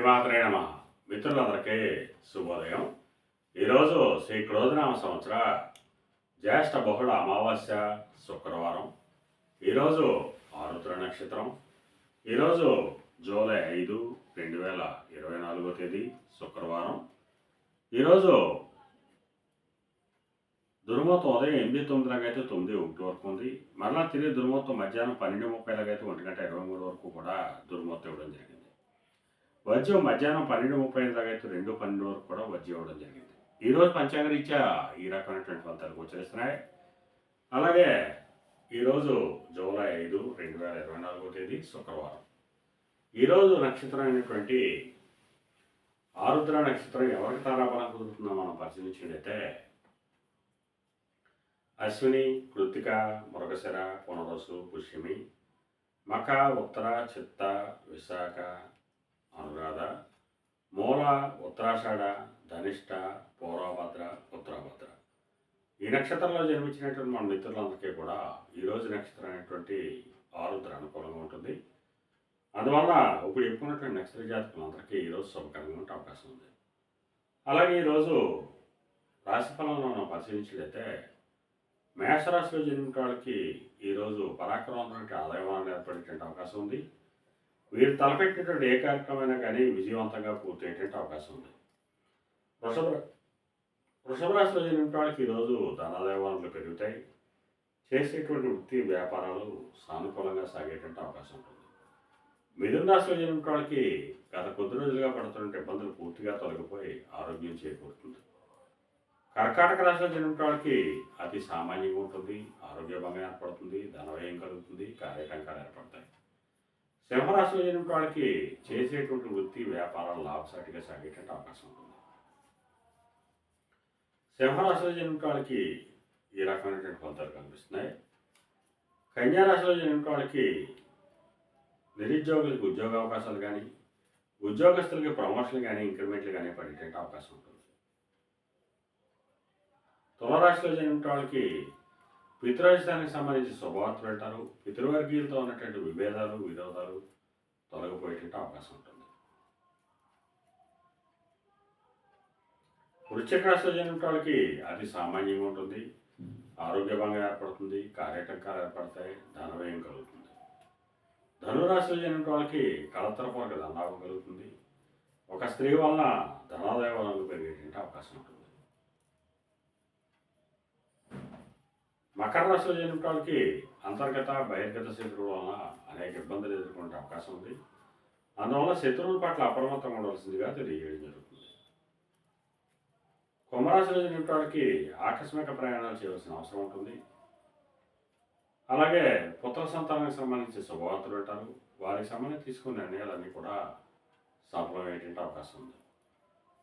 శ్రీమాత్రే నమః. మిత్రులందరికీ శుభోదయం. ఈరోజు శ్రీ క్రోధనామ సంవత్సర జ్యేష్ఠ బహుళ అమావాస్య శుక్రవారం. ఈరోజు ఆరుద్ర నక్షత్రం. ఈరోజు జూలై 5, 2024 తేదీ శుక్రవారం. ఈరోజు దుర్ముహూర్తం ఉదయం 8:09 అయితే 9:01 వరకు ఉంది. మరలా తిరిగి దుర్ముహూర్తం మధ్యాహ్నం 12:30 అయితే 1:23 వరకు కూడా దుర్ముహూర్తం ఇవ్వడం జరిగింది. వజ్యం మధ్యాహ్నం 12:35 అయితే 2:12 వరకు కూడా వజ్యం ఇవ్వడం జరిగింది. ఈరోజు పంచాంగరీత్యా ఈ రకమైనటువంటి ఫలితాలు గోచరిస్తున్నాయి. అలాగే ఈరోజు జూలై 5, 2024 తేదీ శుక్రవారం. ఈరోజు నక్షత్రం అయినటువంటి ఆరుద్ర నక్షత్రం ఎవరికి తారాబలం కుదురుతుందో మనం పరిశీలించినట్లయితే అశ్విని, కృత్తిక, మృగశిర, పునరసు, పుష్యమి, మఖ, ఉత్తర, చిత్త, విశాఖ, అనురాధ, మూల, ఉత్తరాషాఢ, ధనిష్ట, పూర్వభద్ర, ఉత్తరాభద్ర. ఈ నక్షత్రంలో జన్మించినటువంటి మన మిత్రులందరికీ కూడా ఈరోజు నక్షత్రం అనేటువంటి ఆరుద్ర అనుకూలంగా ఉంటుంది. అందువల్ల ఇప్పుడు చెప్పుకున్నటువంటి నక్షత్ర జాతకులందరికీ ఈరోజు శుభకరంగా ఉండే అవకాశం ఉంది. అలాగే ఈరోజు రాశిఫలంలో మనం పరిశీలించినట్లయితే మేషరాశిలో జన్మించిన వాళ్ళకి ఈరోజు పరాక్రమమైనటువంటి ఆదాయం ఏర్పడేటువంటి అవకాశం ఉంది. వీరు తలపెట్టినటువంటి ఏ కార్యక్రమమైనా కానీ విజయవంతంగా పూర్తయ్యేటువంటి అవకాశం ఉంది. వృషభ రాశిలో జన్మించిన వాళ్ళకి ఈరోజు ధనాదాయ వనరులు పెరుగుతాయి. చేసేటువంటి వృత్తి వ్యాపారాలు సానుకూలంగా సాగేటువంటి అవకాశం ఉంటుంది. మిథున రాశిలో జన్మించిన వాళ్ళకి గత కొద్ది రోజులుగా పడుతున్న ఇబ్బందులు పూర్తిగా తొలగిపోయి ఆరోగ్యం చేకూరుతుంది. కర్కాటక రాశిలో జన్మించిన వాళ్ళకి అతి సామాన్యంగా ఉంటుంది. ఆరోగ్య భంగం ఏర్పడుతుంది. ధనవ్యయం కలుగుతుంది. కార్యటంకాలు ఏర్పడతాయి. సింహరాశిలో జన్మించిన వాళ్ళకి చేసేటువంటి వృత్తి వ్యాపారాలు లాభసాటిగా సాగేటువంటి అవకాశం ఉంటుంది. సింహరాశిలో జన్మించిన వాళ్ళకి ఈ రకమైనటువంటి ఫలితాలు కనిపిస్తున్నాయి. కన్యారాశిలో జన్మించిన వాళ్ళకి నిరుద్యోగులకు ఉద్యోగ అవకాశాలు కానీ, ఉద్యోగస్తులకి ప్రమోషన్లు కానీ, ఇంక్రిమెంట్లు కానీ పడేటువంటి అవకాశం ఉంటుంది. తులారాశిలో జన్మించిన వాళ్ళకి పితృరాజధానికి సంబంధించి శుభవార్తలు వింటారు. పితృవర్గీయులతో ఉన్నటువంటి విభేదాలు, విరోధాలు తొలగిపోయేటువంటి అవకాశం ఉంటుంది. వృశ్చిక రాశిలో జన్మించిన వాళ్ళకి అతి సామాన్యంగా ఉంటుంది. ఆరోగ్య భంగం ఏర్పడుతుంది. కార్యటంకాలు ఏర్పడతాయి. ధనవ్యయం కలుగుతుంది. ధనురాశిలో జన్మించిన వాళ్ళకి కళతరపూర్వక ధనలాభం కలుగుతుంది. ఒక స్త్రీ వలన ధనాదాయ వనరులు పెరిగేటువంటి అవకాశం ఉంటుంది. మకర రాశిలో జన్మించిన వాళ్ళకి అంతర్గత బహిర్గత శత్రువుల వలన అనేక ఇబ్బందులు ఎదుర్కొనే అవకాశం ఉంది. అందువల్ల శత్రువుల పట్ల అప్రమత్తంగా ఉండవలసిందిగా తెలియజేయడం జరుగుతుంది. కుంభరాశిలో జన్మించిన వాళ్ళకి ఆకస్మిక ప్రయాణాలు చేయవలసిన అవసరం ఉంటుంది. అలాగే పుత్ర సంతానానికి సంబంధించి శుభవార్తలు వింటారు. వారికి సంబంధించి తీసుకునే నిర్ణయాలన్నీ కూడా సఫలమయ్యేటువంటి అవకాశం ఉంది.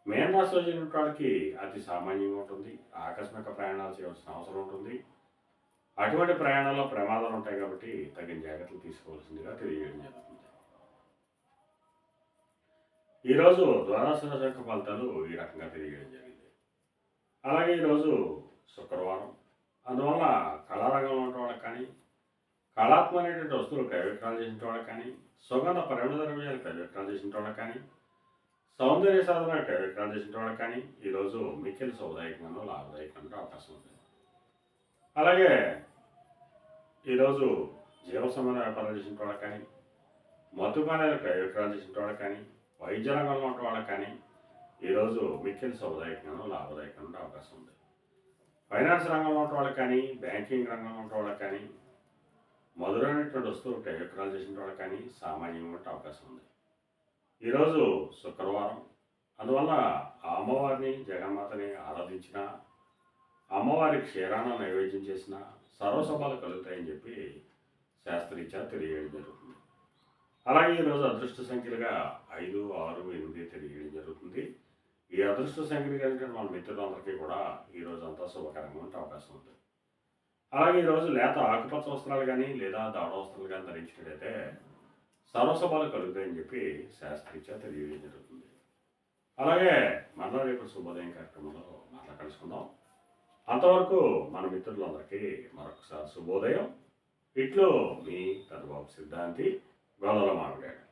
మేన రాశిలో జన్మించిన వాళ్ళకి అతి సామాన్యంగా ఉంటుంది. ఆకస్మిక ప్రయాణాలు చేయవలసిన అవసరం ఉంటుంది. అటువంటి ప్రయాణాల్లో ప్రమాదాలు ఉంటాయి కాబట్టి తగిన జాగ్రత్తలు తీసుకోవాల్సిందిగా తెలియజేయడం జరుగుతుంది. ఈరోజు ద్వాదశ రాశి ఫలితాలు ఈ రకంగా తెలియజేయడం జరిగింది. అలాగే ఈరోజు శుక్రవారం. అందువల్ల కళారంగంలో ఉన్న వాళ్ళకి కానీ, కళాత్మకమైనటువంటి వస్తువులు క్రయ విక్రయాలు చేసిన వాళ్ళకి కానీ, సుగంధ పరిమళ ద్రవ్యాలు క్రయ విక్రయాలు చేసిన వాళ్ళకి కానీ, సౌందర్య సాధన క్రయ విక్రయాలు చేసిన వాళ్ళకి కానీ ఈరోజు మిక్కిలి శుభదాయకంగా లాభదాయకంగా అవకాశం ఉంది. అలాగే ఈరోజు జీవ సంబంధ వ్యాపారాలు చేసిన వాళ్ళకి కానీ, మత్తుపానీయాలు క్రయ విక్రయాలు చేసిన వాళ్ళకి కానీ, వైద్య రంగంలో ఉన్న వాళ్ళకి కానీ ఈరోజు మిక్కిలి శుభదాయకంగా లాభదాయకంగా అవకాశం ఉంది. ఫైనాన్స్ రంగంలో ఉన్న వాళ్ళకి కానీ, బ్యాంకింగ్ రంగంలో ఉన్న వాళ్ళకి కానీ, మధురైనటువంటి వస్తువులు క్రయ విక్రయాలు చేసిన వాళ్ళకి కానీ సామాన్యంగా ఉండే అవకాశం ఉంది. ఈరోజు శుక్రవారం. అందువల్ల ఆ అమ్మవారిని, జగన్మాతని ఆరాధించిన, అమ్మవారి క్షీరాన నైవేద్యం చేసిన సర్వశుభాలు కలుగుతాయని చెప్పి శాస్త్రీత్యా తెలియజేయడం జరుగుతుంది. అలాగే ఈరోజు అదృష్ట సంఖ్యలుగా 5, 6, 8 తెలియజేయడం జరుగుతుంది. ఈ అదృష్ట సంఖ్యలు కలిగిన మన మిత్రులందరికీ కూడా ఈరోజు అంతా శుభకరంగా ఉండే అవకాశం ఉంది. అలాగే ఈరోజు లేత ఆకుపచ్చ వస్త్రాలు కానీ లేదా దాడ వస్త్రాలు కానీ ధరించినట్లయితే సర్వశుభాలు కలుగుతాయని చెప్పి శాస్త్రీత్యా తెలియజేయడం జరుగుతుంది. అలాగే మరలా రేపు శుభోదయం కార్యక్రమంలో మరలా కలుసుకుందాం. అంతవరకు మన మిత్రులందరికీ మరొకసారి శుభోదయం. ఇట్లు మీ పెద్దబాబు సిద్ధాంతి గొల్లల మామిడాడు.